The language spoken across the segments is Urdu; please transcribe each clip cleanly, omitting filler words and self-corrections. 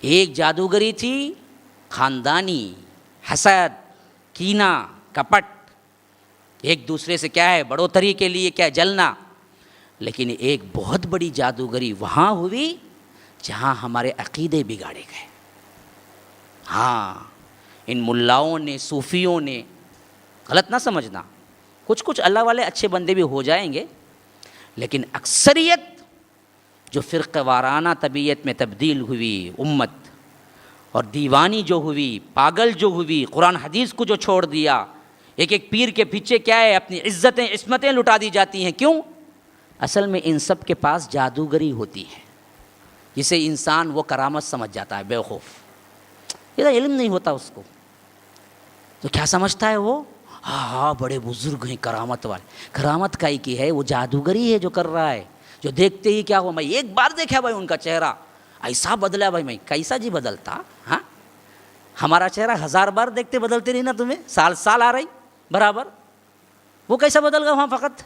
ایک جادوگری تھی خاندانی، حسد، کینہ، کپٹ، ایک دوسرے سے کیا ہے بڑھوتری کے لیے کیا جلنا. لیکن ایک بہت بڑی جادوگری وہاں ہوئی جہاں ہمارے عقیدے بگاڑے گئے. ہاں، ان ملاؤں نے، صوفیوں نے، غلط نہ سمجھنا، کچھ اللہ والے اچھے بندے بھی ہو جائیں گے، لیکن اکثریت جو فرقہ وارانہ طبیعت میں تبدیل ہوئی امت، اور دیوانی جو ہوئی، پاگل جو ہوئی، قرآن حدیث کو جو چھوڑ دیا، ایک پیر کے پیچھے کیا ہے اپنی عزتیں عصمتیں لٹا دی جاتی ہیں. کیوں؟ اصل میں ان سب کے پاس جادوگری ہوتی ہے جسے انسان وہ کرامت سمجھ جاتا ہے. بیوقوف، یہ علم نہیں ہوتا اس کو، تو کیا سمجھتا ہے وہ؟ ہاں بڑے بزرگ ہیں کرامت والے. کرامت کا ہی کی ہے، وہ جادوگری ہے جو کر رہا ہے. جو دیکھتے ہی کیا ہوا، میں ایک بار دیکھا بھائی ان کا چہرہ ایسا بدلا. بھائی میں کیسا جی بدلتا؟ ہاں، ہمارا چہرہ 1000 بار دیکھتے بدلتے نہیں نا، تمہیں سال آ رہی برابر. وہ کیسا بدل گا؟ وہاں فقط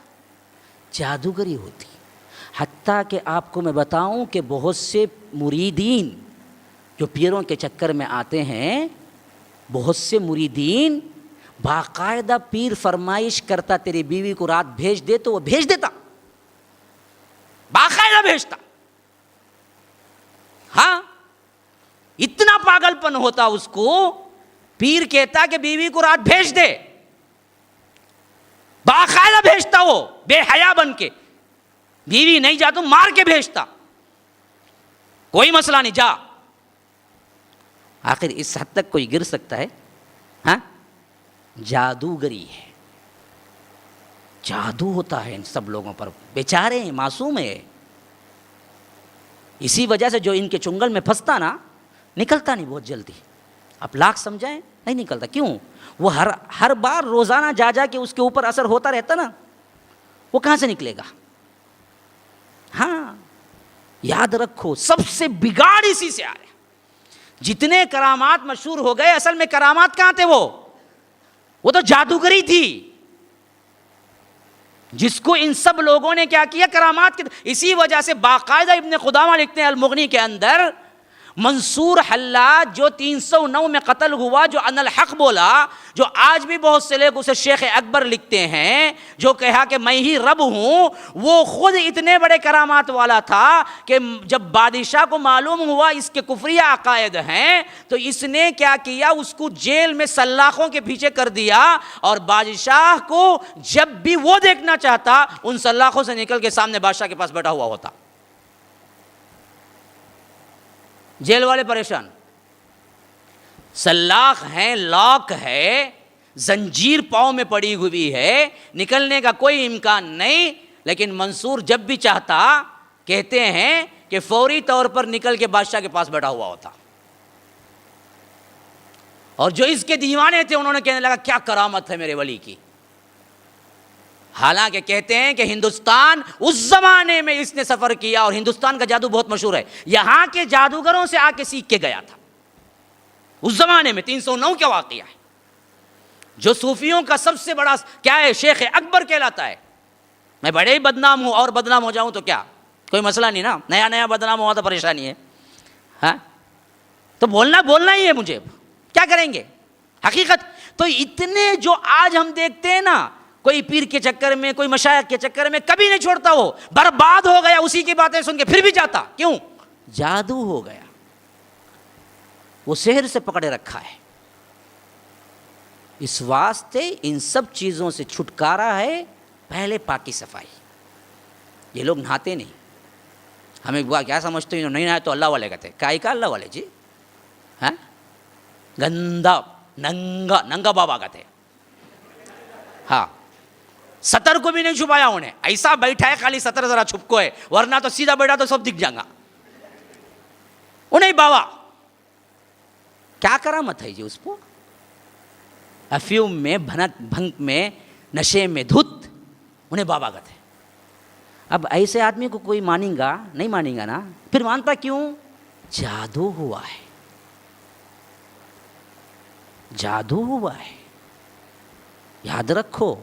جادوگری ہوتی. حتیٰ کہ آپ کو میں بتاؤں کہ بہت سے مریدین جو پیروں کے چکر میں آتے ہیں، بہت سے مریدین باقاعدہ پیر فرمائش کرتا تیری بیوی کو رات بھیج دے تو وہ بھیج دیتا، باقاعدہ بھیجتا. ہاں، اتنا پاگل پن ہوتا اس کو. پیر کہتا کہ بیوی کو رات بھیج دے، باقاعدہ بھیجتا، وہ بے حیا بن کے. بیوی نہیں جا تو مار کے بھیجتا، کوئی مسئلہ نہیں، جا. آخر اس حد تک کوئی گر سکتا ہے؟ ہاں، جادوگری ہے، جادو ہوتا ہے ان سب لوگوں پر. بیچارے ہیں، معصوم ہے. اسی وجہ سے جو ان کے چنگل میں پھنستا نا، نکلتا نہیں بہت جلدی. آپ لاکھ سمجھائیں نہیں نکلتا. کیوں؟ وہ ہر بار روزانہ جا کے اس کے اوپر اثر ہوتا رہتا نا، وہ کہاں سے نکلے گا؟ ہاں، یاد رکھو، سب سے بگاڑ اسی سے آ رہے. جتنے کرامات مشہور ہو گئے، اصل میں کرامات کہاں تھے؟ وہ تو جادوگری تھی، جس کو ان سب لوگوں نے کیا کیا؟ کرامات کی. اسی وجہ سے باقاعدہ ابن قدامہ لکھتے ہیں المغنی کے اندر، منصور حلاج جو 309 میں قتل ہوا، جو ان الحق بولا، جو آج بھی بہت سے لوگ اسے شیخ اکبر لکھتے ہیں، جو کہا کہ میں ہی رب ہوں، وہ خود اتنے بڑے کرامات والا تھا کہ جب بادشاہ کو معلوم ہوا اس کے کفریہ عقائد ہیں، تو اس نے کیا کیا؟ اس کو جیل میں سلاخوں کے پیچھے کر دیا، اور بادشاہ کو جب بھی وہ دیکھنا چاہتا ان سلاخوں سے نکل کے سامنے بادشاہ کے پاس بیٹھا ہوا ہوتا. جیل والے پریشان، سلاخ ہیں، لاک ہے، زنجیر پاؤں میں پڑی ہوئی ہے، نکلنے کا کوئی امکان نہیں. لیکن منصور جب بھی چاہتا، کہتے ہیں کہ فوری طور پر نکل کے بادشاہ کے پاس بیٹھا ہوا ہوتا. اور جو اس کے دیوانے تھے انہوں نے کہنے لگا کیا کرامت ہے میرے ولی کی. حالانکہ کہتے ہیں کہ ہندوستان اس زمانے میں اس نے سفر کیا، اور ہندوستان کا جادو بہت مشہور ہے، یہاں کے جادوگروں سے آ کے سیکھ کے گیا تھا. اس زمانے میں 309 کا واقعہ ہے، جو صوفیوں کا سب سے بڑا کیا ہے، شیخ اکبر کہلاتا ہے. میں بڑے ہی بدنام ہوں، اور بدنام ہو جاؤں تو کیا، کوئی مسئلہ نہیں نا. نیا بدنام ہوا تو پریشانی ہے. ہاں، تو بولنا ہی ہے مجھے، کیا کریں گے. حقیقت تو اتنے جو آج ہم دیکھتے ہیں نا، کوئی پیر کے چکر میں، کوئی مشائخ کے چکر میں، کبھی نہیں چھوڑتا. وہ برباد ہو گیا اسی کی باتیں سن کے، پھر بھی جاتا. کیوں؟ جادو ہو گیا، وہ سحر سے پکڑے رکھا ہے. اس واسطے ان سب چیزوں سے چھٹکارا ہے پہلے پاکی صفائی. یہ لوگ نہاتے نہیں. ہمیں کیا سمجھتے ہیں؟ نہیں نہائے تو اللہ والے کہتے. کائی کا اللہ والے جی؟ ہاں، گندا ننگا بابا کہتے. ہاں، سطر کو بھی نہیں چھپایا انہیں، ایسا بیٹھا ہے خالی سطر ذرا چھپ کو ہے، ورنہ تو سیدھا بیٹھا تو سب دکھ جائے گا. انہیں بابا کیا کرامت ہے جی اس کو؟ افیوم میں، بھنگ میں، نشے میں دھت، انہیں بابا کہتے. اب ایسے آدمی کو کوئی مانیں گا نہیں؟ مانیں گا نا. پھر مانتا کیوں؟ جادو ہوا ہے، جادو ہوا ہے. یاد رکھو،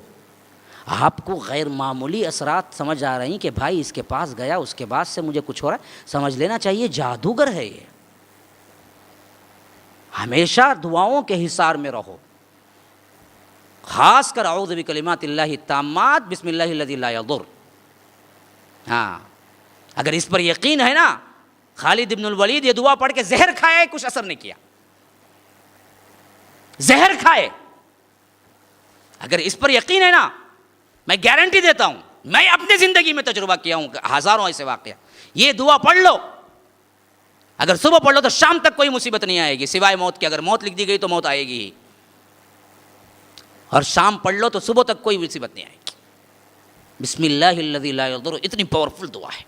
آپ کو غیر معمولی اثرات سمجھ آ رہی ہیں کہ بھائی اس کے پاس گیا، اس کے بعد سے مجھے کچھ ہو رہا ہے، سمجھ لینا چاہیے جادوگر ہے یہ. ہمیشہ دعاؤں کے حصار میں رہو، خاص کر اعوذ بکلمات اللہ التامات بسم اللہ الذی لا یضر. ہاں اگر اس پر یقین ہے نا، خالد ابن الولید یہ دعا پڑھ کے زہر کھائے، کچھ اثر نہیں کیا، زہر کھائے. اگر اس پر یقین ہے نا، میں گارنٹی دیتا ہوں، میں اپنی زندگی میں تجربہ کیا ہوں، ہزاروں ایسے واقعہ. یہ دعا پڑھ لو، اگر صبح پڑھ لو تو شام تک کوئی مصیبت نہیں آئے گی سوائے موت کی. اگر موت لکھ دی گئی تو موت آئے گی ہی، اور شام پڑھ لو تو صبح تک کوئی مصیبت نہیں آئے گی. بسم اللہ الذی لا یضر اتنی پاورفل دعا ہے.